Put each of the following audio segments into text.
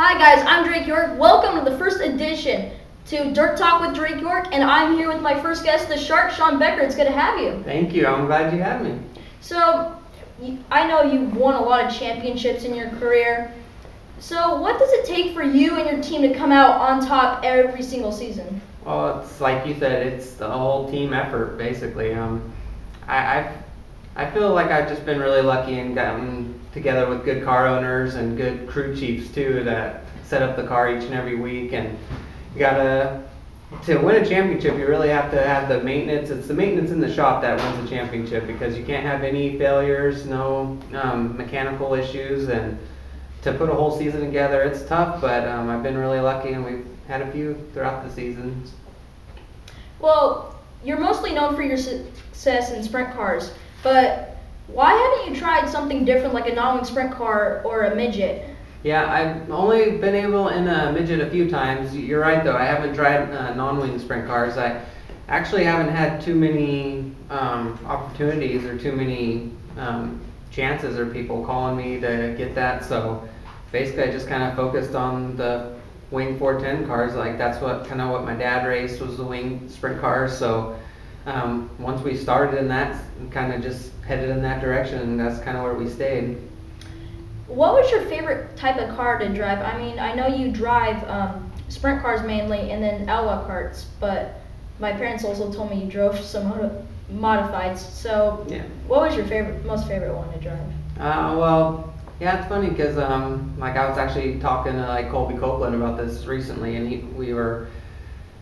Hi guys, I'm Drake York. Welcome to the first edition to Dirt Talk with Drake York, and I'm here with my first guest, the Shark, Sean Becker. It's good to have you. Thank you. I'm glad you have me. So, I know you've won a lot of championships in your career. So, what does it take for you and your team to come out on top every single season? Well, it's like you said, it's the whole team effort, basically. I feel like I've just been really lucky and gotten together with good car owners and good crew chiefs too that set up the car each and every week. And you to win a championship, you really have to have the maintenance. It's the maintenance in the shop that wins the championship because you can't have any failures, no mechanical issues, and to put a whole season together, it's tough. But I've been really lucky, and we've had a few throughout the seasons. Well, you're mostly known for your success in sprint cars, but why haven't you tried something different like a non-wing sprint car or a midget? Yeah, I've only been able in a midget a few times. You're right though, I haven't tried non-wing sprint cars. I actually haven't had too many opportunities or too many chances or people calling me to get that. So basically I just kind of focused on the wing 410 cars. Like that's what my dad raced, was the wing sprint cars. So once we started in that, kind of just headed in that direction, and that's kind of where we stayed. What was your favorite type of car to drive? I mean, I know you drive sprint cars mainly and then outlaw karts, but my parents also told me you drove some modifieds. So yeah. What was your most favorite one to drive? Well, yeah, it's funny because like I was actually talking to like Colby Copeland about this recently, and we were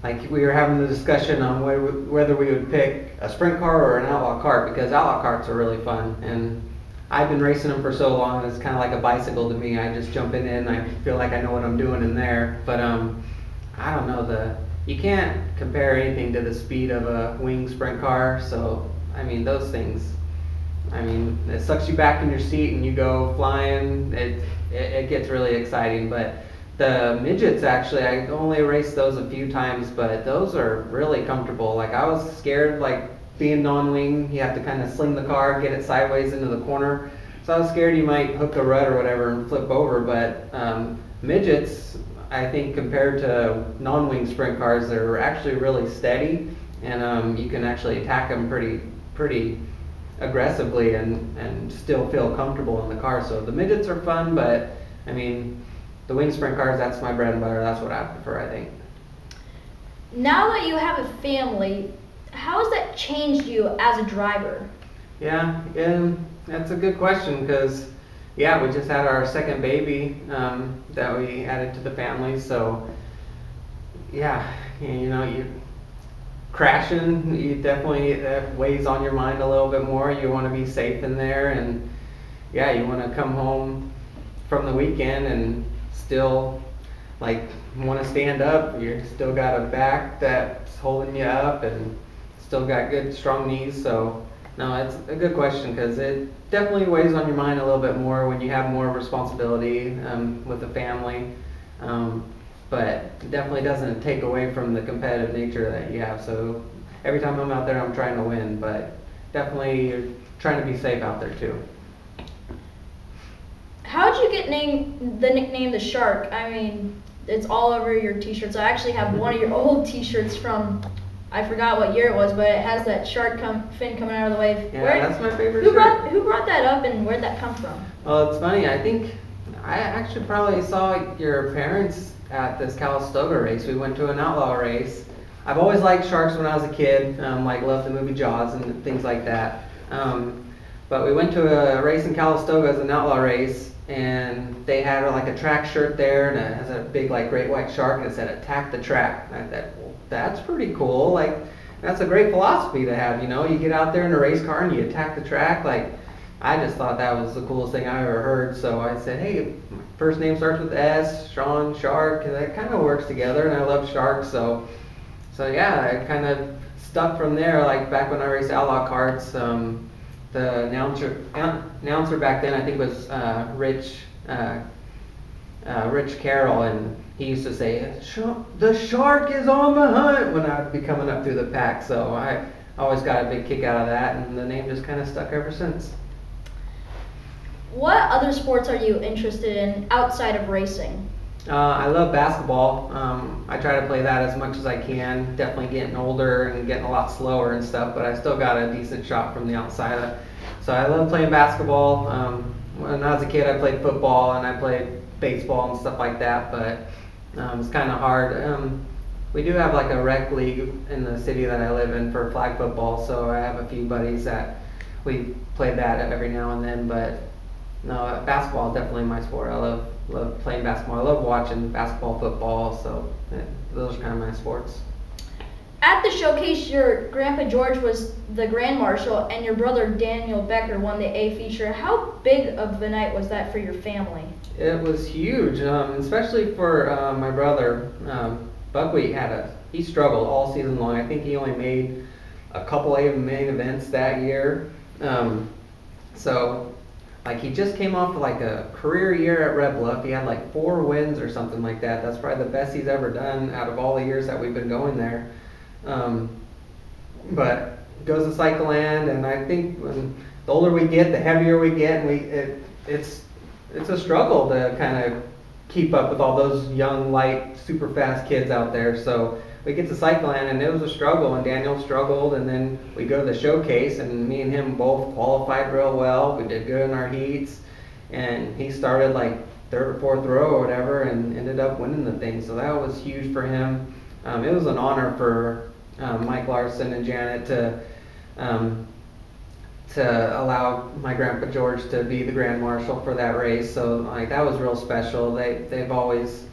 having the discussion on whether we would pick a sprint car or an outlaw kart, because outlaw karts are really fun, and I've been racing them for so long. It's kind of like a bicycle to me. I just jump in it and I feel like I know what I'm doing in there. But I don't know, you can't compare anything to the speed of a wing sprint car. So I mean, those things, it sucks you back in your seat and you go flying. It gets really exciting. But the midgets, actually, I only raced those a few times, but those are really comfortable. Like I was scared, like being non-wing, you have to kind of sling the car, get it sideways into the corner. So I was scared you might hook a rut or whatever and flip over. But midgets, I think compared to non-wing sprint cars, they're actually really steady, and you can actually attack them pretty aggressively and still feel comfortable in the car. So the midgets are fun, but I mean, the wing sprint cars, that's my bread and butter. That's what I prefer, I think. Now that you have a family, how has that changed you as a driver? Yeah, and that's a good question because, yeah, we just had our second baby that we added to the family. So, yeah, you crashing, you definitely, that weighs on your mind a little bit more. You want to be safe in there, and yeah, you want to come home from the weekend and still want to stand up. You still got a back that's holding you up and still got good strong knees. So no, it's a good question because it definitely weighs on your mind a little bit more when you have more responsibility with the family, but it definitely doesn't take away from the competitive nature that you have. So every time I'm out there, I'm trying to win, but definitely you're trying to be safe out there too. How did you get the nickname the Shark? I mean, it's all over your t-shirts. I actually have one of your old t-shirts from, I forgot what year it was, but it has that shark fin coming out of the wave. Yeah, that's my favorite shirt. Who brought that up, and where'd that come from? Well, it's funny. I think I actually probably saw your parents at this Calistoga race. We went to an outlaw race. I've always liked sharks when I was a kid, loved the movie Jaws and things like that. But we went to a race in Calistoga as an outlaw race, and they had like a track shirt there, and it has a big great white shark, and it said "Attack the Track." And I thought, well, that's pretty cool. That's a great philosophy to have. You get out there in a race car and you attack the track. I just thought that was the coolest thing I ever heard. So I said, hey, my first name starts with S, Sean, Shark, and that kind of works together. And I love sharks, so yeah, I kind of stuck from there. Like back when I raced outlaw karts. The announcer back then, I think, was Rich Carroll, and he used to say, "The shark is on the hunt" when I would be coming up through the pack. So I always got a big kick out of that, and the name just kind of stuck ever since. What other sports are you interested in outside of racing? I love basketball. I try to play that as much as I can. Definitely getting older and getting a lot slower and stuff, but I still got a decent shot from the outside. So I love playing basketball. When I was a kid, I played football and I played baseball and stuff like that, but it's kind of hard. We do have like a rec league in the city that I live in for flag football, so I have a few buddies that we play that every now and then. But no, basketball is definitely my sport. I love playing basketball. I love watching basketball, football. So yeah, those are kind of my sports. At the showcase, your grandpa George was the Grand Marshal, and your brother Daniel Becker won the A feature. How big of a night was that for your family? It was huge, especially for my brother. Buckwheat he struggled all season long. I think he only made a couple of main events that year. So like he just came off like a career year at Red Bluff. He had like 4 wins or something like that. That's probably the best he's ever done out of all the years that we've been going there. But goes to Cycleland, and I think when the older we get, the heavier we get, and it's a struggle to kind of keep up with all those young, light, super fast kids out there. So we get to Cycleland, and it was a struggle, and Daniel struggled, and then we go to the showcase, and me and him both qualified real well. We did good in our heats, and he started like 3rd or 4th row or whatever, and ended up winning the thing. So that was huge for him. It was an honor for Mike Larson and Janet to allow my grandpa George to be the Grand Marshal for that race. So like that was real special. They've always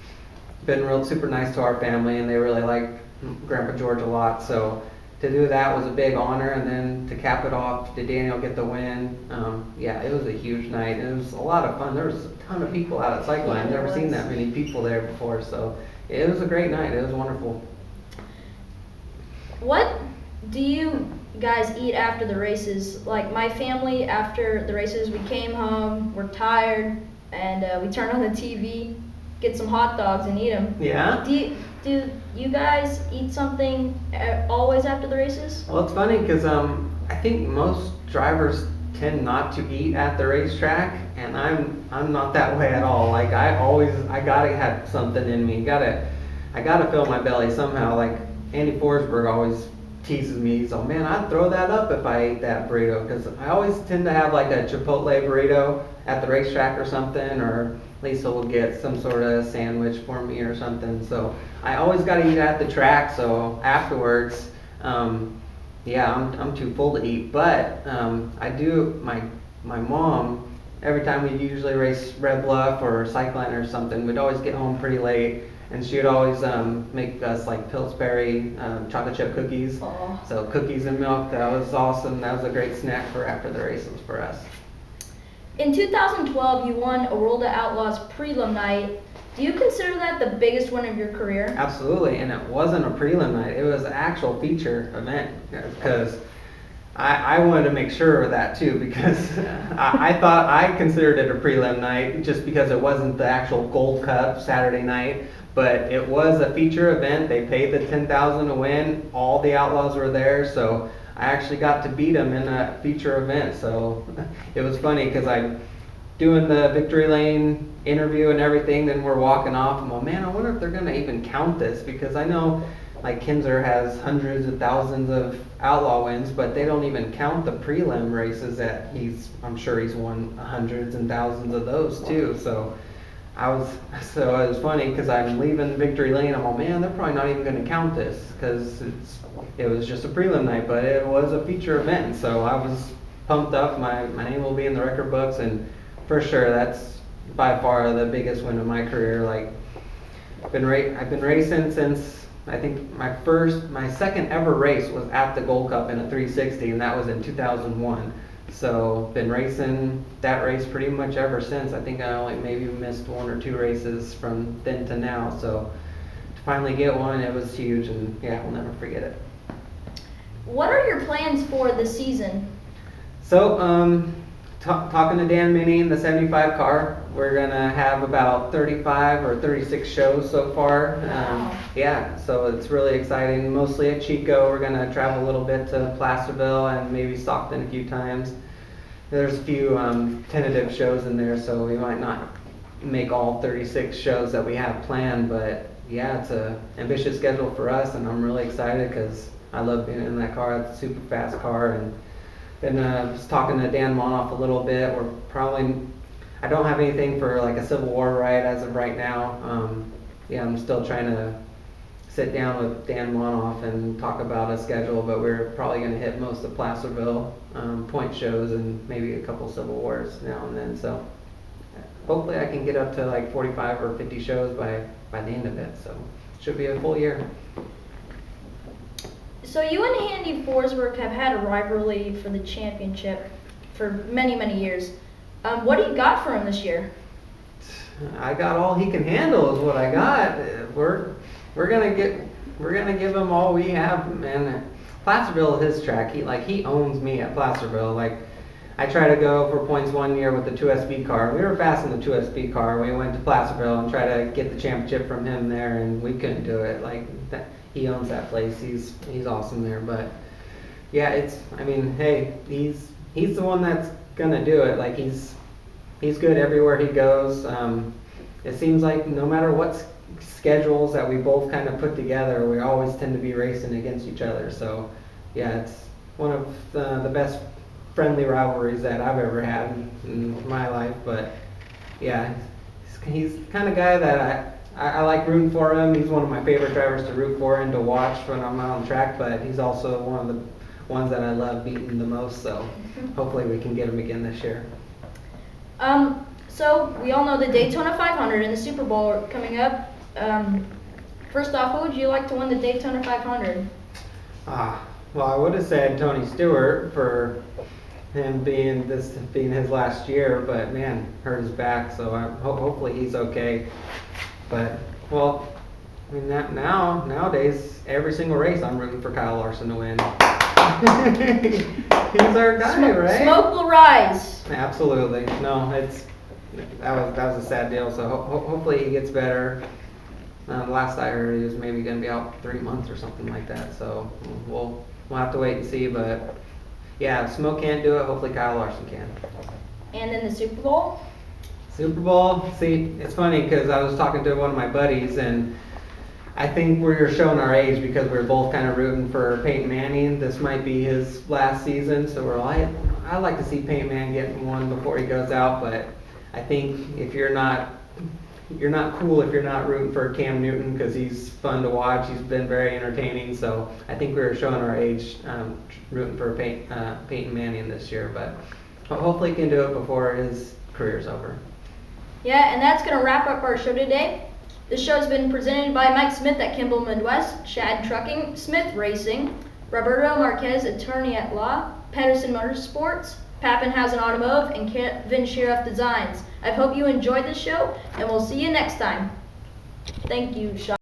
been real super nice to our family, and they really like Grandpa George a lot. So to do that was a big honor, and then to cap it off, did Daniel get the win? Yeah, it was a huge night. It was a lot of fun. There was a ton of people out at Cycling. I've never seen that many people there before. So it was a great night. It was wonderful. What do you guys eat after the races? Like my family, after the races, we came home, we're tired, and we turned on the TV, get some hot dogs and eat them. Yeah? Do you guys eat something always after the races? Well, it's funny because I think most drivers tend not to eat at the racetrack, and I'm not that way at all. Like I gotta have something in me. I gotta fill my belly somehow. Like Andy Forsberg always teases me. So man, I'd throw that up if I ate that burrito, because I always tend to have like a Chipotle burrito at the racetrack or something, or Lisa will get some sort of sandwich for me or something. So I always got to eat at the track. So afterwards, yeah, I'm too full to eat. But I do. My mom, every time we usually race Red Bluff or Cycling or something, we'd always get home pretty late. And she would always make us like Pillsbury chocolate chip cookies. Aww. So cookies and milk, that was awesome. That was a great snack for after the races for us. In 2012, you won a World of Outlaws prelim night. Do you consider that the biggest win of your career? Absolutely, and it wasn't a prelim night. It was an actual feature event, because I wanted to make sure of that too, because I thought I considered it a prelim night just because it wasn't the actual Gold Cup Saturday night. But it was a feature event. They paid the $10,000 to win. All the Outlaws were there, so I actually got to beat them in a feature event. So it was funny because I'm doing the Victory Lane interview and everything. Then we're walking off. I'm like, man, I wonder if they're gonna even count this, because I know like Kinzer has hundreds of thousands of Outlaw wins, but they don't even count the prelim races that I'm sure he's won hundreds and thousands of those too. So it was funny because I'm leaving Victory Lane. I'm like, man, they're probably not even going to count this because it was just a prelim night, but it was a feature event. So I was pumped up. My name will be in the record books, and for sure that's by far the biggest win of my career. Like I've been racing since I think my second ever race was at the Gold Cup in a 360, and that was in 2001. So been racing that race pretty much ever since. I think I only maybe missed 1 or 2 races from then to now. So to finally get one, it was huge, and yeah, I'll never forget it. What are your plans for the season? So talking to Dan Minnie in the 75 car, we're gonna have about 35 or 36 shows so far. Wow. Yeah, so it's really exciting. Mostly at Chico. We're gonna travel a little bit to Placerville and maybe Stockton a few times. There's a few tentative shows in there, so we might not make all 36 shows that we have planned, but yeah, it's a ambitious schedule for us, and I'm really excited because I love being in that car. It's a super fast car, and then was talking to Dan Monoff a little bit. We're probably, I don't have anything for like a Civil War ride as of right now. Yeah, I'm still trying to sit down with Dan Monoff and talk about a schedule, but we're probably going to hit most of Placerville point shows and maybe a couple Civil Wars now and then. So hopefully I can get up to like 45 or 50 shows by the end of it. So it should be a full year. So you and Handy Forsberg have had a rivalry for the championship for many, many years. What do you got for him this year? I got all he can handle is what I got. We're gonna give him all we have, man. Placerville is his track. He owns me at Placerville. Like, I tried to go for points one year with the 2SB car. We were fast in the 2SB car. We went to Placerville and tried to get the championship from him there, and we couldn't do it. Like, he owns that place. He's awesome there. But yeah, hey, he's the one that's gonna do it. Like, he's good everywhere he goes. It seems like no matter what schedules that we both kind of put together, we always tend to be racing against each other. So yeah, it's one of the best friendly rivalries that I've ever had in my life. But yeah, he's the kind of guy that I like rooting for him. He's one of my favorite drivers to root for and to watch when I'm out on the track, but he's also one of the ones that I love beating the most. So hopefully we can get him again this year. So we all know the Daytona 500 and the Super Bowl are coming up. First off, who would you like to win the Daytona 500? Well, I would have said Tony Stewart for him being his last year, but man, hurt his back, so hopefully he's okay. But well, I mean nowadays every single race I'm rooting for Kyle Larson to win. He's our guy, right? Smoke will rise. Absolutely. No, that was a sad deal. So hopefully he gets better. Last I heard, he was maybe going to be out 3 months or something like that. So we'll have to wait and see. But yeah, if Smoke can't do it, hopefully Kyle Larson can. And then the Super Bowl? Super Bowl. See, it's funny because I was talking to one of my buddies, and I think we're showing our age because we're both kind of rooting for Peyton Manning. This might be his last season, so I like to see Peyton Manning get one before he goes out. But I think if you're not cool if you're not rooting for Cam Newton because he's fun to watch. He's been very entertaining. So I think we're showing our age rooting for Peyton Manning this year. But hopefully he can do it before his career's over. Yeah, and that's going to wrap up our show today. This show has been presented by Mike Smith at Kimball Midwest, Shad Trucking, Smith Racing, Roberto Marquez, Attorney at Law, Pedersen Motorsports, Pappenhausen Automotive, and Kevin Sheriff Designs. I hope you enjoyed this show, and we'll see you next time. Thank you, Sean.